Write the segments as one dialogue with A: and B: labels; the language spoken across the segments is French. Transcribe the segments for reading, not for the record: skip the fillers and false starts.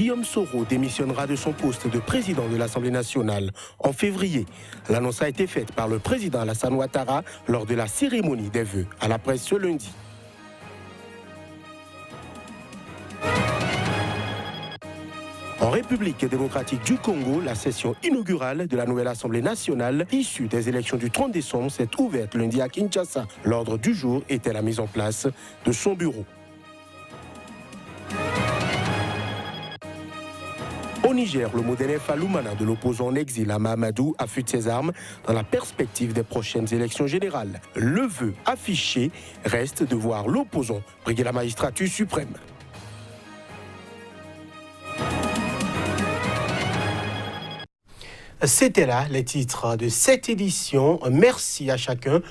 A: Guillaume Soro démissionnera de son poste de président de l'Assemblée nationale en février. L'annonce a été faite par le président Alassane Ouattara lors de la cérémonie des vœux à la presse ce lundi. En République démocratique du Congo, la session inaugurale de la nouvelle Assemblée nationale, issue des élections du 30 décembre, s'est ouverte lundi à Kinshasa. L'ordre du jour était la mise en place de son bureau. Au Niger, le modèle Falumana de l'opposant en exil à Mahamadou affûte ses armes dans la perspective des prochaines élections générales. Le vœu affiché reste de voir l'opposant briguer la magistrature suprême. C'était là les titres de cette édition. Merci à chacun,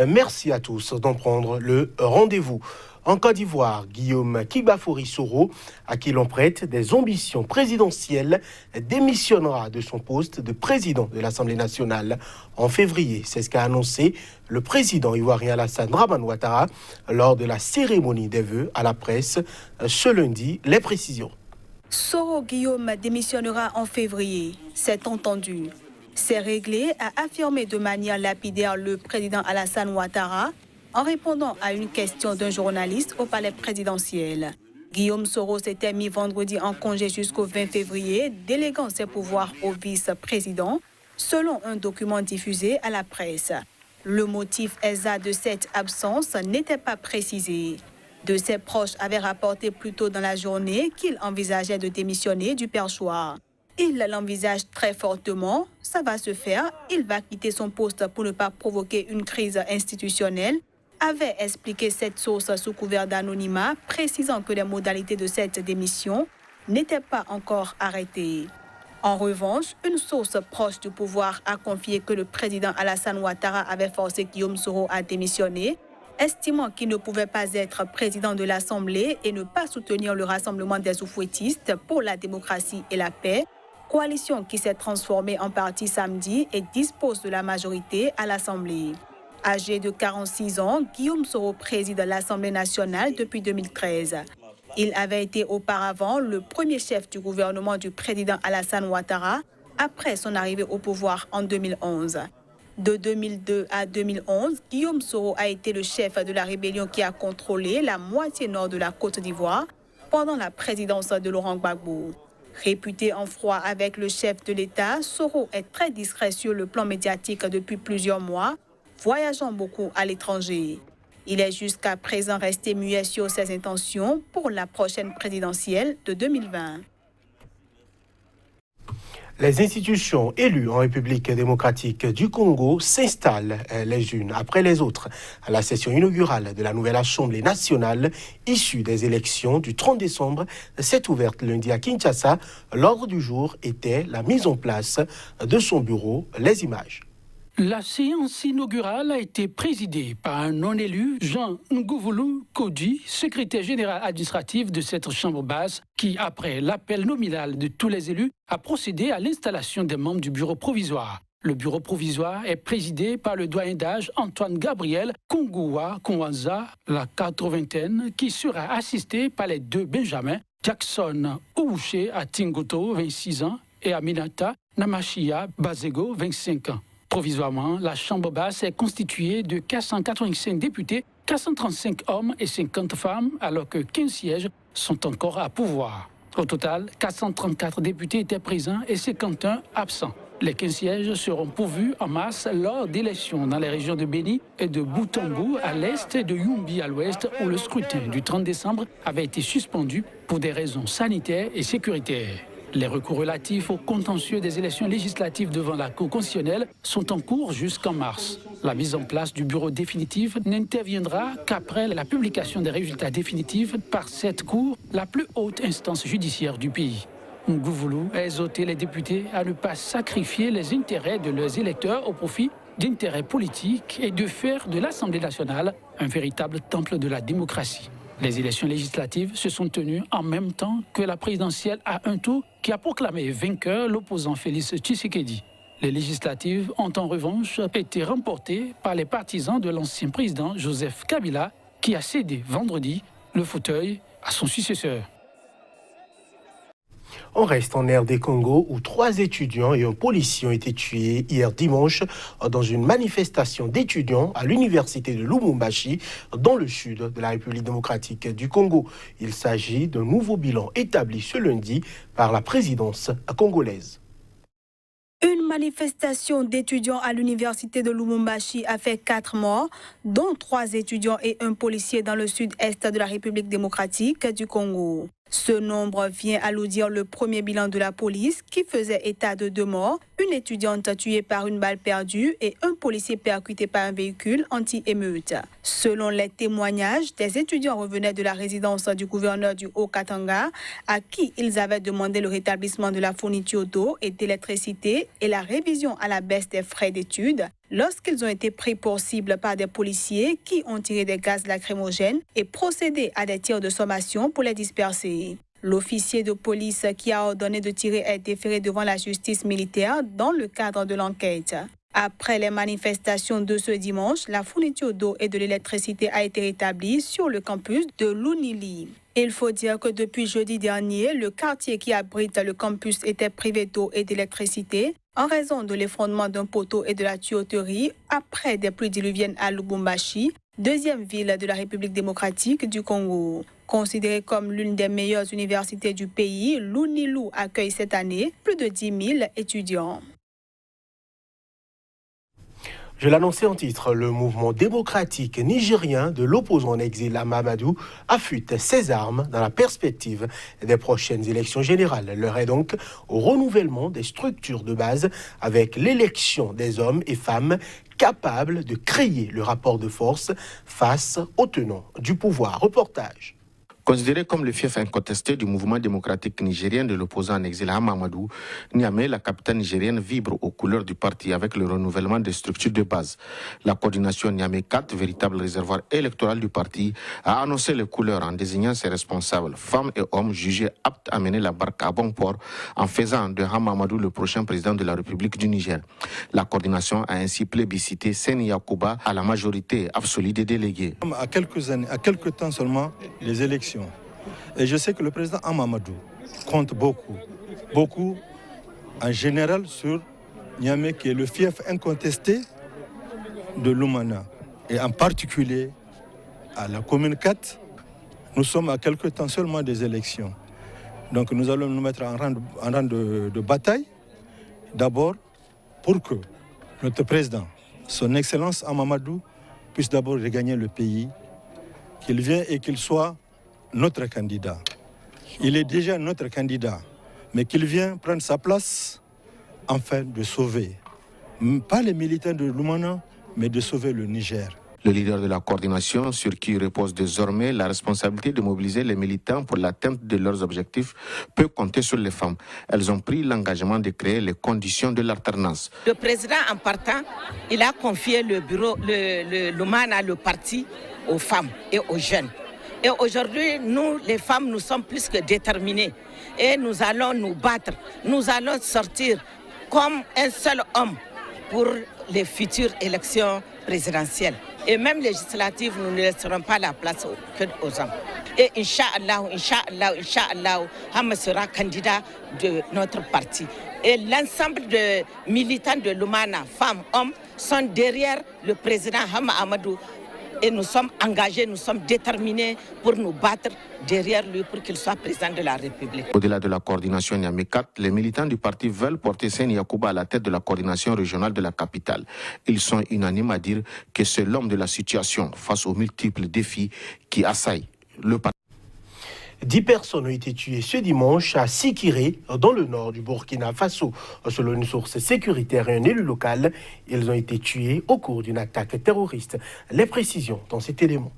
A: merci à tous d'en prendre le rendez-vous. En Côte d'Ivoire, Guillaume Kibafori Soro, à qui l'on prête des ambitions présidentielles, démissionnera de son poste de président de l'Assemblée nationale en février. C'est ce qu'a annoncé le président ivoirien Alassane Ouattara lors de la cérémonie des vœux à la presse ce lundi. Les précisions.
B: Soro Guillaume démissionnera en février, c'est entendu. C'est réglé, a affirmé de manière lapidaire le président Alassane Ouattara en répondant à une question d'un journaliste au palais présidentiel. Guillaume Soro s'était mis vendredi en congé jusqu'au 20 février, déléguant ses pouvoirs au vice-président, selon un document diffusé à la presse. Le motif exact de cette absence n'était pas précisé. De ses proches avaient rapporté plus tôt dans la journée qu'il envisageait de démissionner du perchoir. Il l'envisage très fortement, ça va se faire, il va quitter son poste pour ne pas provoquer une crise institutionnelle, avait expliqué cette source sous couvert d'anonymat, précisant que les modalités de cette démission n'étaient pas encore arrêtées. En revanche, une source proche du pouvoir a confié que le président Alassane Ouattara avait forcé Guillaume Soro à démissionner, estimant qu'il ne pouvait pas être président de l'Assemblée et ne pas soutenir le Rassemblement des oufouettistes pour la démocratie et la paix, coalition qui s'est transformée en parti samedi et dispose de la majorité à l'Assemblée. Âgé de 46 ans, Guillaume Soro préside l'Assemblée nationale depuis 2013. Il avait été auparavant le premier chef du gouvernement du président Alassane Ouattara après son arrivée au pouvoir en 2011. De 2002 à 2011, Guillaume Soro a été le chef de la rébellion qui a contrôlé la moitié nord de la Côte d'Ivoire pendant la présidence de Laurent Gbagbo. Réputé en froid avec le chef de l'État, Soro est très discret sur le plan médiatique depuis plusieurs mois, voyageant beaucoup à l'étranger. Il est jusqu'à présent resté muet sur ses intentions pour la prochaine présidentielle de 2020.
A: Les institutions élues en République démocratique du Congo s'installent les unes après les autres à la session inaugurale de la nouvelle Assemblée nationale issue des élections du 30 décembre. S'est ouverte lundi à Kinshasa. L'ordre du jour était la mise en place de son bureau. Les images.
C: La séance inaugurale a été présidée par un non-élu, Jean Ngouvoulou Kodji, secrétaire général administratif de cette chambre basse, qui, après l'appel nominal de tous les élus, a procédé à l'installation des membres du bureau provisoire. Le bureau provisoire est présidé par le doyen d'âge Antoine Gabriel Kongoua Konwanza, la 80aine, qui sera assisté par les deux Benjamins, Jackson Ououché à Tingoto, 26 ans, et Aminata Namashia Bazego, 25 ans. Provisoirement, la Chambre basse est constituée de 485 députés, 435 hommes et 50 femmes, alors que 15 sièges sont encore à pourvoir. Au total, 434 députés étaient présents et 51 absents. Les 15 sièges seront pourvus en masse lors d'élections dans les régions de Béni et de Boutombou à l'est et de Yumbi à l'ouest, où le scrutin du 30 décembre avait été suspendu pour des raisons sanitaires et sécuritaires. Les recours relatifs au contentieux des élections législatives devant la Cour constitutionnelle sont en cours jusqu'en mars. La mise en place du bureau définitif n'interviendra qu'après la publication des résultats définitifs par cette Cour, la plus haute instance judiciaire du pays. Ngouvoulou a exhorté les députés à ne pas sacrifier les intérêts de leurs électeurs au profit d'intérêts politiques et de faire de l'Assemblée nationale un véritable temple de la démocratie. Les élections législatives se sont tenues en même temps que la présidentielle à un tour qui a proclamé vainqueur l'opposant Félix Tshisekedi. Les législatives ont en revanche été remportées par les partisans de l'ancien président Joseph Kabila qui a cédé vendredi le fauteuil à son successeur.
A: On reste en RD Congo où 3 étudiants et un policier ont été tués hier dimanche dans une manifestation d'étudiants à l'université de Lubumbashi dans le sud de la République démocratique du Congo. Il s'agit d'un nouveau bilan établi ce lundi par la présidence congolaise.
B: Une manifestation d'étudiants à l'université de Lubumbashi a fait 4 morts, dont 3 étudiants et un policier dans le sud-est de la République démocratique du Congo. Ce nombre vient alourdir le premier bilan de la police qui faisait état de 2 morts, une étudiante tuée par une balle perdue et un policier percuté par un véhicule anti-émeute. Selon les témoignages, des étudiants revenaient de la résidence du gouverneur du Haut-Katanga à qui ils avaient demandé le rétablissement de la fourniture d'eau et d'électricité et la révision à la baisse des frais d'études lorsqu'ils ont été pris pour cible par des policiers qui ont tiré des gaz lacrymogènes et procédé à des tirs de sommation pour les disperser. L'officier de police qui a ordonné de tirer est déféré devant la justice militaire dans le cadre de l'enquête. Après les manifestations de ce dimanche, la fourniture d'eau et de l'électricité a été rétablie sur le campus de l'UNILI. Il faut dire que depuis jeudi dernier, le quartier qui abrite le campus était privé d'eau et d'électricité en raison de l'effondrement d'un poteau et de la tuyauterie après des pluies diluviennes à Lubumbashi, deuxième ville de la République démocratique du Congo. Considérée comme l'une des meilleures universités du pays, l'UNILU accueille cette année plus de 10 000 étudiants.
A: Je l'annonçais en titre, le mouvement démocratique nigérien de l'opposant en exil à Mamadou affûte ses armes dans la perspective des prochaines élections générales. L'heure est donc au renouvellement des structures de base avec l'élection des hommes et femmes capables de créer le rapport de force face aux tenants du pouvoir. Reportage.
D: Considéré comme le fief incontesté du mouvement démocratique nigérien de l'opposant en exil à Mamadou, Niamey, la capitale nigérienne, vibre aux couleurs du parti avec le renouvellement des structures de base. La coordination Niamey 4, véritable réservoir électoral du parti, a annoncé les couleurs en désignant ses responsables, femmes et hommes jugés aptes à mener la barque à bon port en faisant de Hamamadou le prochain président de la République du Niger. La coordination a ainsi plébiscité Seni Yakuba à la majorité absolue des délégués.
E: À quelques temps seulement, les élections. Et je sais que le président Hamamadou compte beaucoup en général sur Niamey qui est le fief incontesté de l'Oumana et en particulier à la commune 4. Nous sommes à quelques temps seulement des élections. Donc nous allons nous mettre en rang de bataille d'abord pour que notre président, son Excellence Hamamadou, puisse d'abord regagner le pays, qu'il vienne et qu'il soit notre candidat. Il est déjà notre candidat, mais qu'il vienne prendre sa place afin de sauver, pas les militants de l'Oumana, mais de sauver le Niger.
D: Le leader de la coordination, sur qui repose désormais la responsabilité de mobiliser les militants pour l'atteinte de leurs objectifs, peut compter sur les femmes. Elles ont pris l'engagement de créer les conditions de l'alternance.
F: Le président, en partant, il a confié le bureau, l'Oumana, le parti, aux femmes et aux jeunes. Et aujourd'hui, nous, les femmes, nous sommes plus que déterminées. Et nous allons nous battre. Nous allons sortir comme un seul homme pour les futures élections présidentielles. Et même législatives, nous ne laisserons pas la place aux hommes. Et Inch'Allah, Hama sera candidat de notre parti. Et l'ensemble des militants de l'Oumana, femmes, hommes, sont derrière le président Hama Amadou. Et nous sommes engagés, nous sommes déterminés pour nous battre derrière lui pour qu'il soit président de la République.
D: Au-delà de la coordination Niamey 4, les militants du parti veulent porter Seni Yakuba à la tête de la coordination régionale de la capitale. Ils sont unanimes à dire que c'est l'homme de la situation face aux multiples défis qui assaillent le parti.
A: 10 personnes ont été tuées ce dimanche à Sikiré, dans le nord du Burkina Faso. Selon une source sécuritaire et un élu local, ils ont été tués au cours d'une attaque terroriste. Les précisions dans cet élément.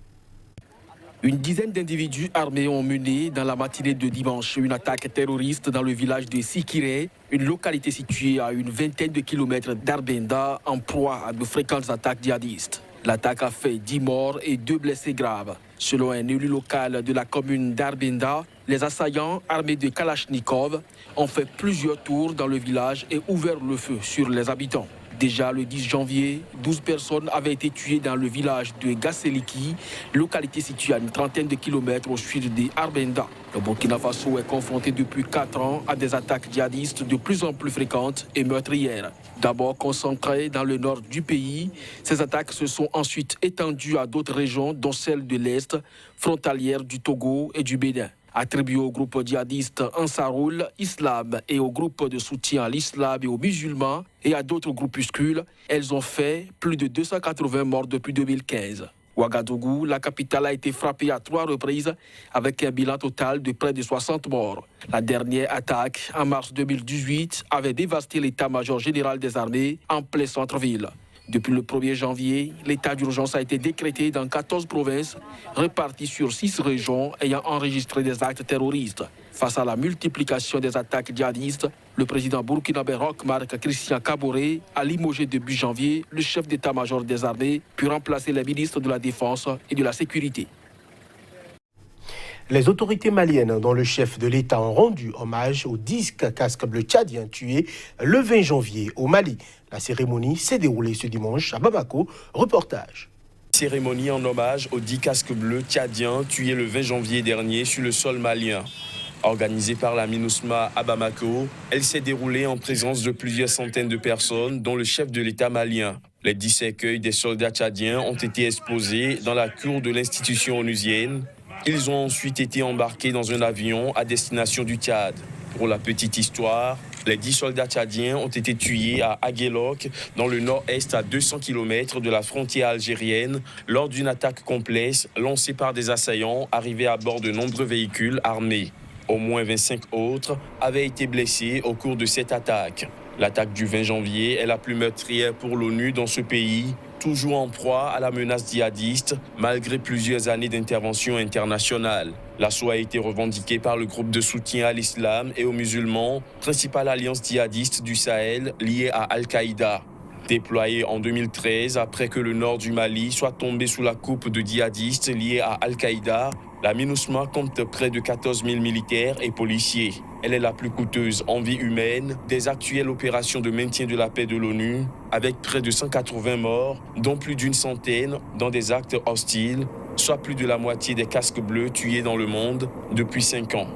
G: Une dizaine d'individus armés ont mené dans la matinée de dimanche une attaque terroriste dans le village de Sikiré, une localité située à une vingtaine de kilomètres d'Arbenda, en proie à de fréquentes attaques djihadistes. L'attaque a fait 10 morts et 2 blessés graves. Selon un élu local de la commune d'Arbenda, les assaillants armés de Kalachnikov ont fait plusieurs tours dans le village et ouvert le feu sur les habitants. Déjà le 10 janvier, 12 personnes avaient été tuées dans le village de Gasseliki, localité située à une trentaine de kilomètres au sud de Arbenda. Le Burkina Faso est confronté depuis 4 ans à des attaques djihadistes de plus en plus fréquentes et meurtrières. D'abord concentrées dans le nord du pays, ces attaques se sont ensuite étendues à d'autres régions, dont celle de l'Est, frontalière du Togo et du Bénin. Attribuées au groupe djihadiste Ansarul Islam et au groupe de soutien à l'islam et aux musulmans et à d'autres groupuscules, elles ont fait plus de 280 morts depuis 2015. Ouagadougou, la capitale, a été frappée à 3 reprises avec un bilan total de près de 60 morts. La dernière attaque, en mars 2018, avait dévasté l'état-major général des armées en plein centre-ville. Depuis le 1er janvier, l'état d'urgence a été décrété dans 14 provinces, réparties sur 6 régions ayant enregistré des actes terroristes. Face à la multiplication des attaques djihadistes, le président burkinabé Roch Marc Christian Kaboré a limogé début janvier le chef d'état-major des armées, puis remplacé les ministres de la Défense et de la Sécurité.
A: Les autorités maliennes, dont le chef de l'État, ont rendu hommage aux 10 casques bleus tchadiens tués le 20 janvier au Mali. La cérémonie s'est déroulée ce dimanche à Bamako. Reportage.
H: Cérémonie en hommage aux 10 casques bleus tchadiens tués le 20 janvier dernier sur le sol malien. Organisée par la MINUSMA à Bamako, elle s'est déroulée en présence de plusieurs centaines de personnes, dont le chef de l'État malien. Les 10 cercueils des soldats tchadiens ont été exposés dans la cour de l'institution onusienne. Ils ont ensuite été embarqués dans un avion à destination du Tchad. Pour la petite histoire, les 10 soldats tchadiens ont été tués à Aguelok, dans le nord-est à 200 km de la frontière algérienne, lors d'une attaque complexe lancée par des assaillants arrivés à bord de nombreux véhicules armés. Au moins 25 autres avaient été blessés au cours de cette attaque. L'attaque du 20 janvier est la plus meurtrière pour l'ONU dans ce pays, toujours en proie à la menace djihadiste, malgré plusieurs années d'intervention internationale. L'assaut a été revendiqué par le groupe de soutien à l'islam et aux musulmans, principale alliance djihadiste du Sahel liée à Al-Qaïda. Déployée en 2013 après que le nord du Mali soit tombé sous la coupe de djihadistes liés à Al-Qaïda, la MINUSMA compte près de 14 000 militaires et policiers. Elle est la plus coûteuse en vie humaine des actuelles opérations de maintien de la paix de l'ONU, avec près de 180 morts, dont plus d'une centaine dans des actes hostiles, soit plus de la moitié des casques bleus tués dans le monde depuis 5 ans.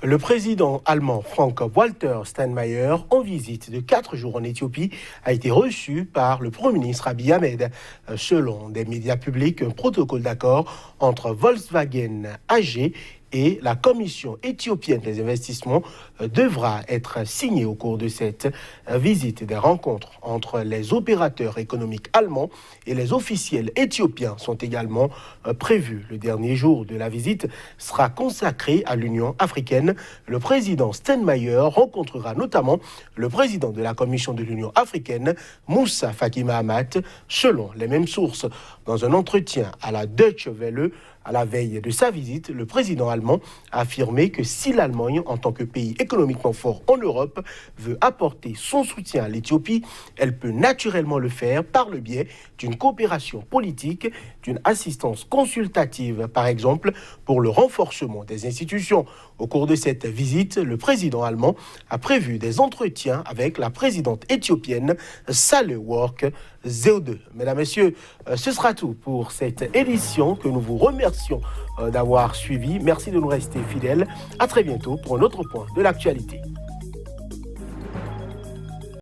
A: Le président allemand Frank-Walter Steinmeier, en visite de 4 jours en Éthiopie, a été reçu par le Premier ministre Abiy Ahmed. Selon des médias publics, un protocole d'accord entre Volkswagen AG et la Commission éthiopienne des investissements devra être signé au cours de cette visite. Des rencontres entre les opérateurs économiques allemands et les officiels éthiopiens sont également prévues. Le dernier jour de la visite sera consacré à l'Union africaine. Le président Steinmeier rencontrera notamment le président de la Commission de l'Union africaine, Moussa Faki Mahamat, selon les mêmes sources. Dans un entretien à la Deutsche Welle, à la veille de sa visite, le président allemand a affirmé que si l'Allemagne, en tant que pays économiquement fort en Europe, veut apporter son soutien à l'Éthiopie, elle peut naturellement le faire par le biais d'une coopération politique, d'une assistance consultative, par exemple, pour le renforcement des institutions. Au cours de cette visite, le président allemand a prévu des entretiens avec la présidente éthiopienne Sahle-Work Zewde. Mesdames, Messieurs, ce sera tout pour cette édition que nous vous remercions d'avoir suivi. Merci de nous rester fidèles. À très bientôt pour un autre point de l'actualité.